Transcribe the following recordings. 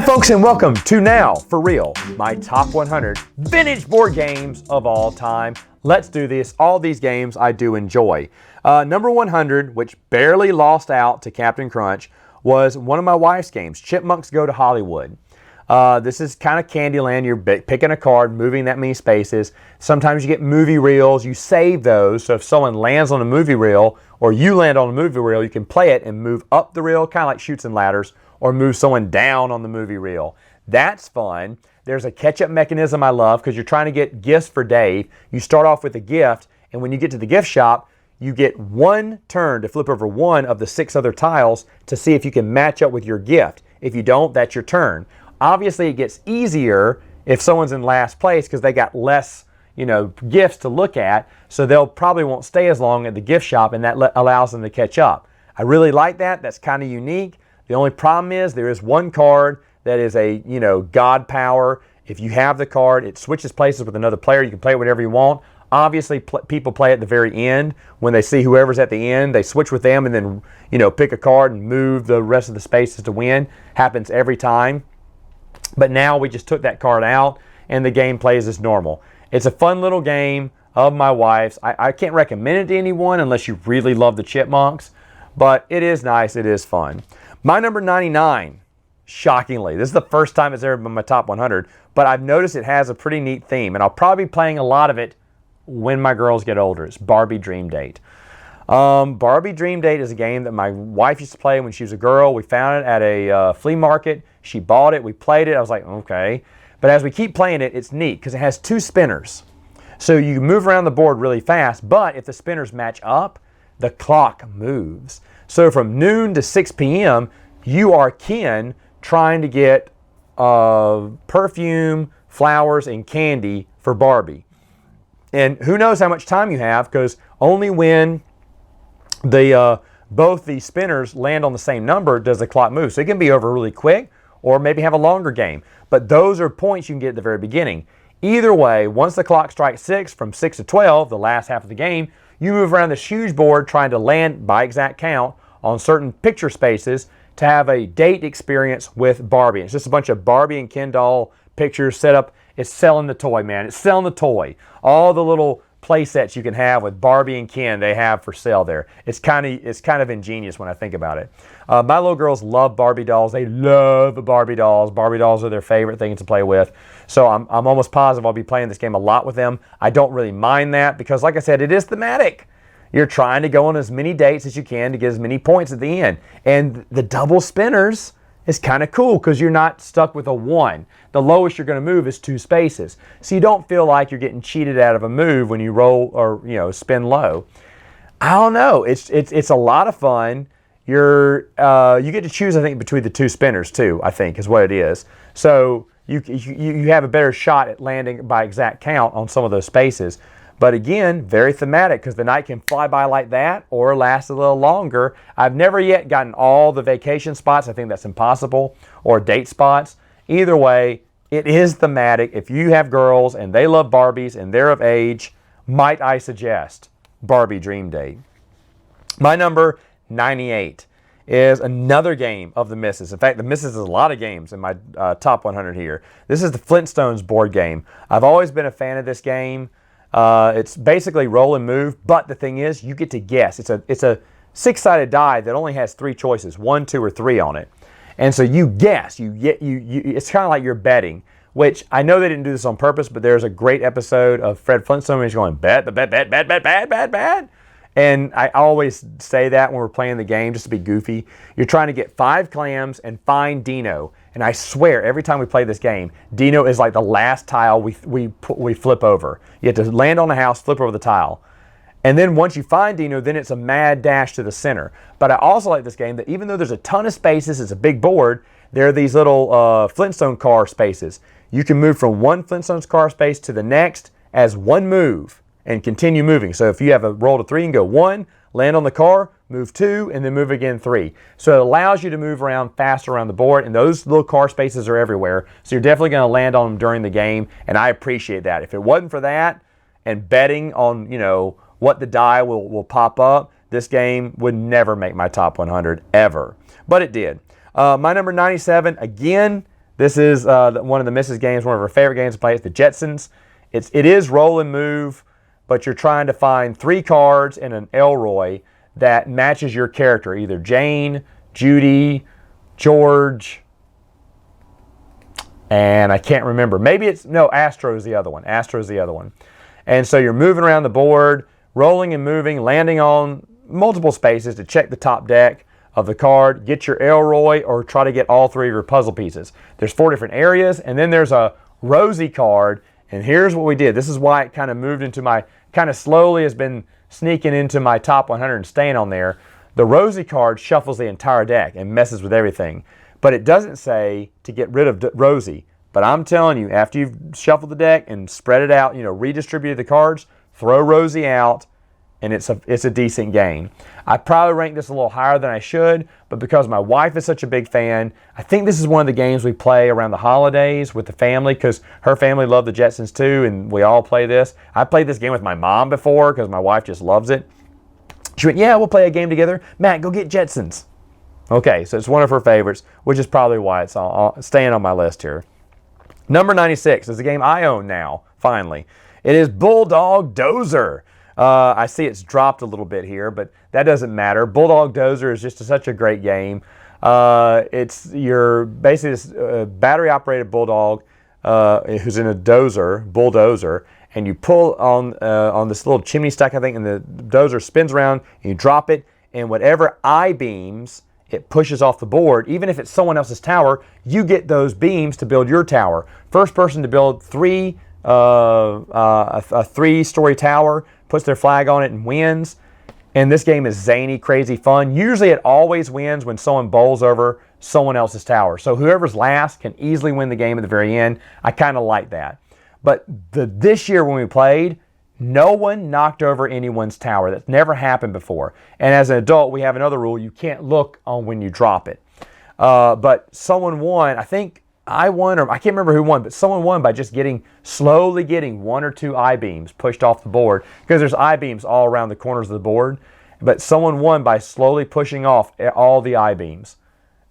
folks, and welcome to Now For Real, my top 100 vintage board games of all time. Let's do this. All these games I do enjoy. Number 100, which barely lost out to Captain Crunch, was one of my wife's games, Chipmunks Go to Hollywood. This is kind of Candyland. You're picking a card, moving that many spaces. Sometimes you get movie reels. You save those, so if someone lands on a movie reel or you land on a movie reel, you can play it and move up the reel, kind of like Chutes and Ladders, or move someone down on the movie reel. That's fun. There's a catch-up mechanism I love because you're trying to get gifts for Dave. You start off with a gift, and when you get to the gift shop, you get one turn to flip over one of the 6 other tiles to see if you can match up with your gift. If you don't, that's your turn. Obviously, it gets easier if someone's in last place because they got less, gifts to look at, so they'll probably won't stay as long at the gift shop, and that allows them to catch up. I really like that. That's kind of unique. The only problem is there is one card that is a, God power. If you have the card, it switches places with another player. You can play it whenever you want. Obviously, people play at the very end. When they see whoever's at the end, they switch with them and then, pick a card and move the rest of the spaces to win. Happens every time. But now we just took that card out and the game plays as normal. It's a fun little game of my wife's. I can't recommend it to anyone unless you really love the Chipmunks, but it is nice. It is fun. My number 99, shockingly, this is the first time it's ever been my top 100, but I've noticed it has a pretty neat theme, and I'll probably be playing a lot of it when my girls get older. It's Barbie Dream Date. Barbie Dream Date is a game that my wife used to play when she was a girl. We found it at a flea market. She bought it. We played it. I was like, okay. But as we keep playing it, it's neat because it has 2 spinners. So you can move around the board really fast, but if the spinners match up, the clock moves. So from noon to 6 p.m., you are Ken trying to get perfume, flowers, and candy for Barbie. And who knows how much time you have, because only when both the spinners land on the same number does the clock move. So it can be over really quick or maybe have a longer game. But those are points you can get at the very beginning. Either way, once the clock strikes 6, from 6 to 12, the last half of the game, you move around this huge board trying to land by exact count on certain picture spaces to have a date experience with Barbie. It's just a bunch of Barbie and Ken doll pictures set up. It's selling the toy, man. It's selling the toy. All the little play sets you can have with Barbie and Ken, they have for sale there. It's kind of ingenious when I think about it. My little girls love Barbie dolls. They love Barbie dolls. Barbie dolls are their favorite thing to play with. So I'm almost positive I'll be playing this game a lot with them. I don't really mind that because, like I said, it is thematic. You're trying to go on as many dates as you can to get as many points at the end. And the double spinners is kind of cool because you're not stuck with a 1. The lowest you're going to move is 2 spaces. So you don't feel like you're getting cheated out of a move when you roll or spin low. I don't know. It's a lot of fun. You get to choose, I think, between the 2 spinners too, I think is what it is. So you have a better shot at landing by exact count on some of those spaces. But again, very thematic because the night can fly by like that or last a little longer. I've never yet gotten all the vacation spots. I think that's impossible, or date spots. Either way, it is thematic. If you have girls and they love Barbies and they're of age, might I suggest Barbie Dream Date. My number 98 is another game of the Misses. In fact, the Misses is a lot of games in my top 100 here. This is the Flintstones board game. I've always been a fan of this game. It's basically roll and move, but the thing is, you get to guess. It's a 6-sided die that only has 3 choices, 1, 2, or 3 on it. And so you guess. It's kind of like you're betting, which I know they didn't do this on purpose, but there's a great episode of Fred Flintstone where he's going, bet, bet, bet, bet, bet, bet, bet, bet. And I always say that when we're playing the game, just to be goofy. You're trying to get 5 clams and find Dino. And I swear, every time we play this game, Dino is like the last tile we flip over. You have to land on the house, flip over the tile. And then once you find Dino, then it's a mad dash to the center. But I also like this game that even though there's a ton of spaces, it's a big board, there are these little Flintstone car spaces. You can move from one Flintstones car space to the next as one move and continue moving. So if you have a roll to 3, you can go 1, land on the car, move 2, and then move again 3. So it allows you to move around faster around the board, and those little car spaces are everywhere. So you're definitely going to land on them during the game, and I appreciate that. If it wasn't for that and betting on, what the die will pop up, this game would never make my top 100 ever. But it did. My number 97, again, This is one of the Mrs. games, one of her favorite games to play. It's the Jetsons. It is roll and move, but you're trying to find 3 cards in an Elroy that matches your character, either Jane, Judy, George, and I can't remember. Maybe it's, no, Astro's the other one. Astro's the other one. And so you're moving around the board, rolling and moving, landing on multiple spaces to check the top deck of the card, get your Elroy, or try to get all 3 of your puzzle pieces. There's 4 different areas, and then there's a Rosie card, and here's what we did. This is why it kind of moved into my, kind of slowly has been sneaking into my top 100 and staying on there. The Rosie card shuffles the entire deck and messes with everything. But it doesn't say to get rid of Rosie. But I'm telling you, after you've shuffled the deck and spread it out, redistributed the cards, throw Rosie out, and it's a decent game. I probably rank this a little higher than I should, but because my wife is such a big fan, I think this is one of the games we play around the holidays with the family, because her family loved the Jetsons too, and we all play this. I played this game with my mom before because my wife just loves it. She went, yeah, we'll play a game together. Matt, go get Jetsons. Okay, so it's one of her favorites, which is probably why it's staying on my list here. Number 96 is a game I own now, finally. It is Bulldog Dozer. I see it's dropped a little bit here, but that doesn't matter. Bulldog Dozer is just such a great game. You're basically this battery-operated bulldog who's in a bulldozer, and you pull on this little chimney stack, I think, and the dozer spins around, and you drop it, and whatever I-beams it pushes off the board, even if it's someone else's tower, you get those beams to build your tower. First person to build a 3-story tower puts their flag on it and wins. And this game is zany, crazy fun. Usually it always wins when someone bowls over someone else's tower. So whoever's last can easily win the game at the very end. I kind of like that. But this year when we played, no one knocked over anyone's tower. That's never happened before. And as an adult, we have another rule. You can't look on when you drop it. But someone won. I think I won, or I can't remember who won, but someone won by just slowly getting 1 or 2 I-beams pushed off the board, because there's I-beams all around the corners of the board. But someone won by slowly pushing off all the I-beams.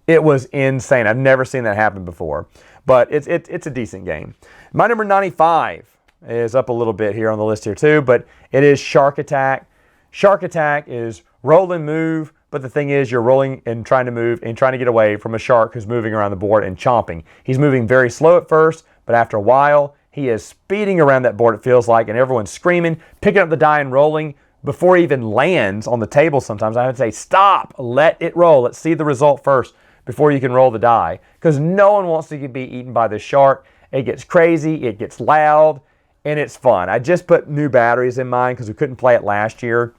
It was insane. I've never seen that happen before. But it's a decent game. My number 95 is up a little bit here on the list here too, but it is Shark Attack. Shark Attack is roll and move, but the thing is you're rolling and trying to move and trying to get away from a shark who's moving around the board and chomping. He's moving very slow at first, but after a while, he is speeding around that board, it feels like, and everyone's screaming, picking up the die and rolling before he even lands on the table sometimes. I would say, stop, let it roll. Let's see the result first before you can roll the die, because no one wants to be eaten by this shark. It gets crazy, it gets loud, and it's fun. I just put new batteries in mine because we couldn't play it last year.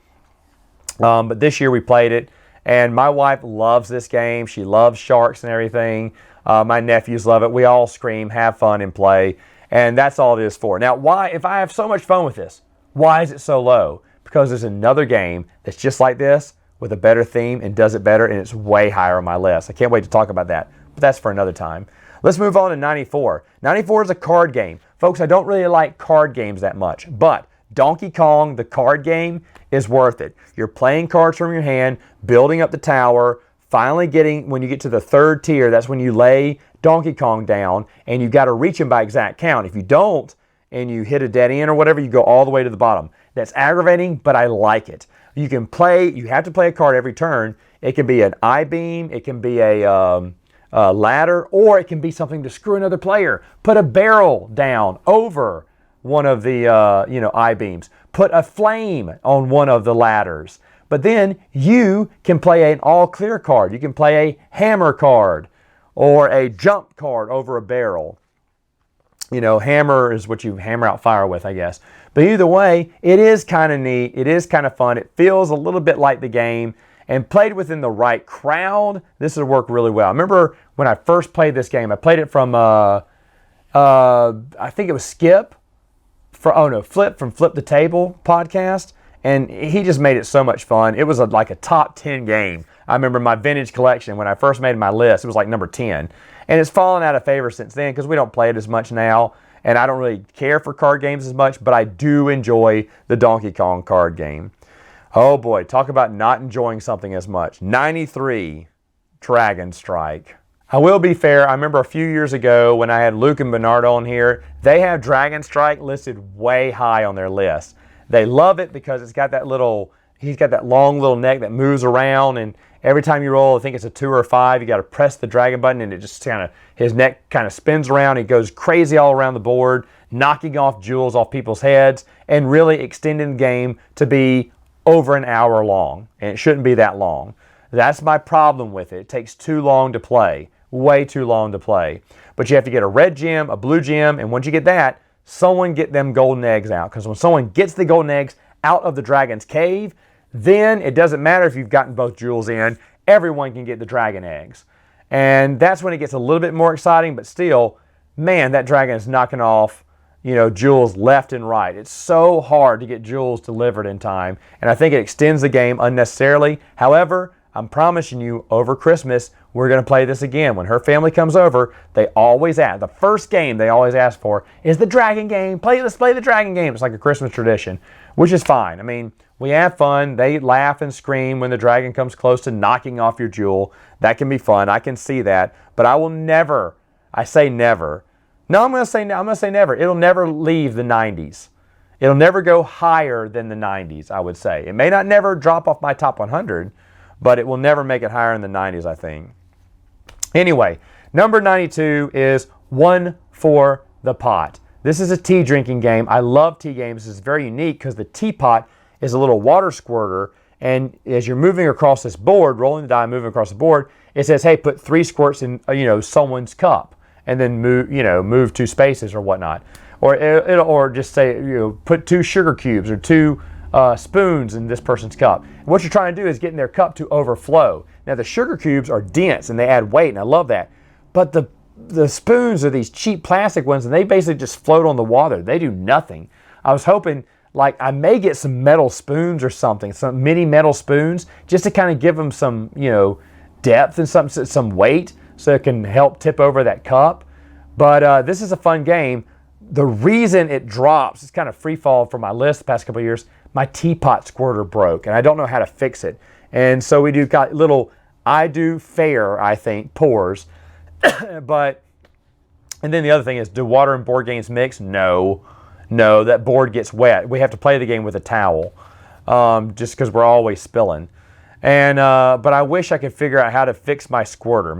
But this year we played it, and my wife loves this game. She loves sharks and everything. My nephews love it. We all scream, have fun, and play, and that's all it is for. Now, why, if I have so much fun with this, why is it so low? Because there's another game that's just like this with a better theme and does it better, and it's way higher on my list. I can't wait to talk about that, but that's for another time. Let's move on to 94. 94 is a card game. Folks, I don't really like card games that much, but Donkey Kong, the card game, is worth it. You're playing cards from your hand, building up the tower, finally getting, when you get to the 3rd tier, that's when you lay Donkey Kong down, and you got to reach him by exact count. If you don't, and you hit a dead end or whatever, you go all the way to the bottom. That's aggravating, but I like it. You can play, you have to play a card every turn. It can be an I-beam, it can be a ladder, or it can be something to screw another player. Put a barrel down over one of the I-beams. Put a flame on one of the ladders. But then you can play an all-clear card. You can play a hammer card or a jump card over a barrel. Hammer is what you hammer out fire with, I guess. But either way, it is kind of neat. It is kind of fun. It feels a little bit like the game. And played within the right crowd, this would work really well. I remember when I first played this game, I played it from, I think it was Flip from Flip the Table podcast. And he just made it so much fun. It was like a top 10 game. I remember my vintage collection, when I first made my list, it was like number 10. And it's fallen out of favor since then because we don't play it as much now. And I don't really care for card games as much, but I do enjoy the Donkey Kong card game. Oh boy, talk about not enjoying something as much. 93, Dragon Strike. I will be fair. I remember a few years ago when I had Luke and Bernard on here, they have Dragon Strike listed way high on their list. They love it because it's got that little, he's got that long little neck that moves around, and every time you roll, I think it's a 2 or a 5, you got to press the dragon button, and it just kind of, his neck kind of spins around. He goes crazy all around the board, knocking off jewels off people's heads, and really extending the game to be over an hour long, and it shouldn't be that long. That's my problem with it. It takes too long to play. Way too long to play. But you have to get a red gem, a blue gem, and once you get that, someone get them golden eggs out. Because when someone gets the golden eggs out of the dragon's cave, then it doesn't matter if you've gotten both jewels in, everyone can get the dragon eggs. And that's when it gets a little bit more exciting, but still, man, that dragon is knocking off, jewels left and right. It's so hard to get jewels delivered in time, and I think it extends the game unnecessarily. However, I'm promising you, over Christmas, we're going to play this again. When her family comes over, they always ask, the first game they always ask for is the dragon game. Let's play the dragon game. It's like a Christmas tradition, which is fine. I mean, we have fun. They laugh and scream when the dragon comes close to knocking off your jewel. That can be fun. I can see that. But I will never, I say never. No, I'm going to say never. It'll never leave the 90s. It'll never go higher than the 90s, I would say. It may not never drop off my top 100, but it will never make it higher in the 90s, I think. Anyway, number 92 is One for the Pot. This is a tea drinking game. I love tea games. It's very unique because the teapot is a little water squirter, and as you're moving across this board, rolling the die, moving across the board, it says, hey, put 3 squirts in, someone's cup, and then move 2 spaces or whatnot. Or just say, put 2 sugar cubes or 2 spoons in this person's cup. And what you're trying to do is get in their cup to overflow. Now the sugar cubes are dense and they add weight, and I love that. But the spoons are these cheap plastic ones, and they basically just float on the water. They do nothing. I was hoping, like, I may get some metal spoons or something, some mini metal spoons, just to kind of give them some, depth and some weight, so it can help tip over that cup. But this is a fun game. The reason it drops, it's kind of free fall for my list the past couple of years. My teapot squirter broke, and I don't know how to fix it. And so we got little, I do fair, I think, pours. And then the other thing is, do water and board games mix? No, that board gets wet. We have to play the game with a towel, just because we're always spilling. And but I wish I could figure out how to fix my squirter.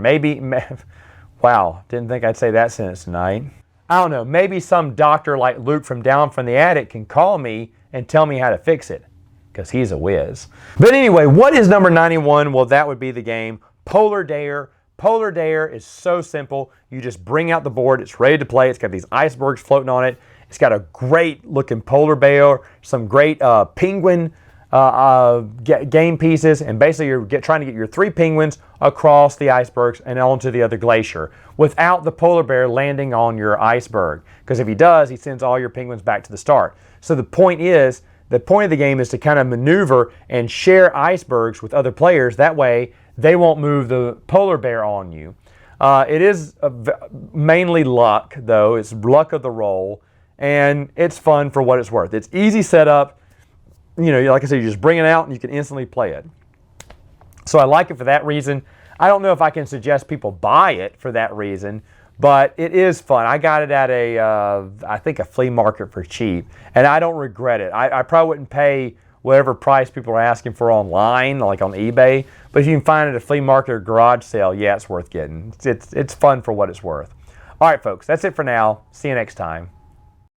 Wow, didn't think I'd say that sentence tonight. I don't know, maybe some doctor like Luke from Down from the Attic can call me and tell me how to fix it, because he's a whiz. But anyway, what is number 91? Well, that would be the game Polar Dare. Polar Dare is so simple. You just bring out the board. It's ready to play. It's got these icebergs floating on it. It's got a great looking polar bear, some great penguin game pieces, and basically you're trying to get your 3 penguins across the icebergs and onto the other glacier without the polar bear landing on your iceberg. Because if he does, he sends all your penguins back to the start. So the point of the game is to kind of maneuver and share icebergs with other players. That way, they won't move the polar bear on you. It is mainly luck, though. It's luck of the roll, and it's fun for what it's worth. It's easy setup. Like I said, you just bring it out and you can instantly play it. So I like it for that reason. I don't know if I can suggest people buy it for that reason, but it is fun. I got it at I think a flea market for cheap, and I don't regret it. I probably wouldn't pay whatever price people are asking for online, like on eBay, but if you can find it at a flea market or garage sale, yeah, it's worth getting. It's fun for what it's worth. All right, folks, that's it for now. See you next time.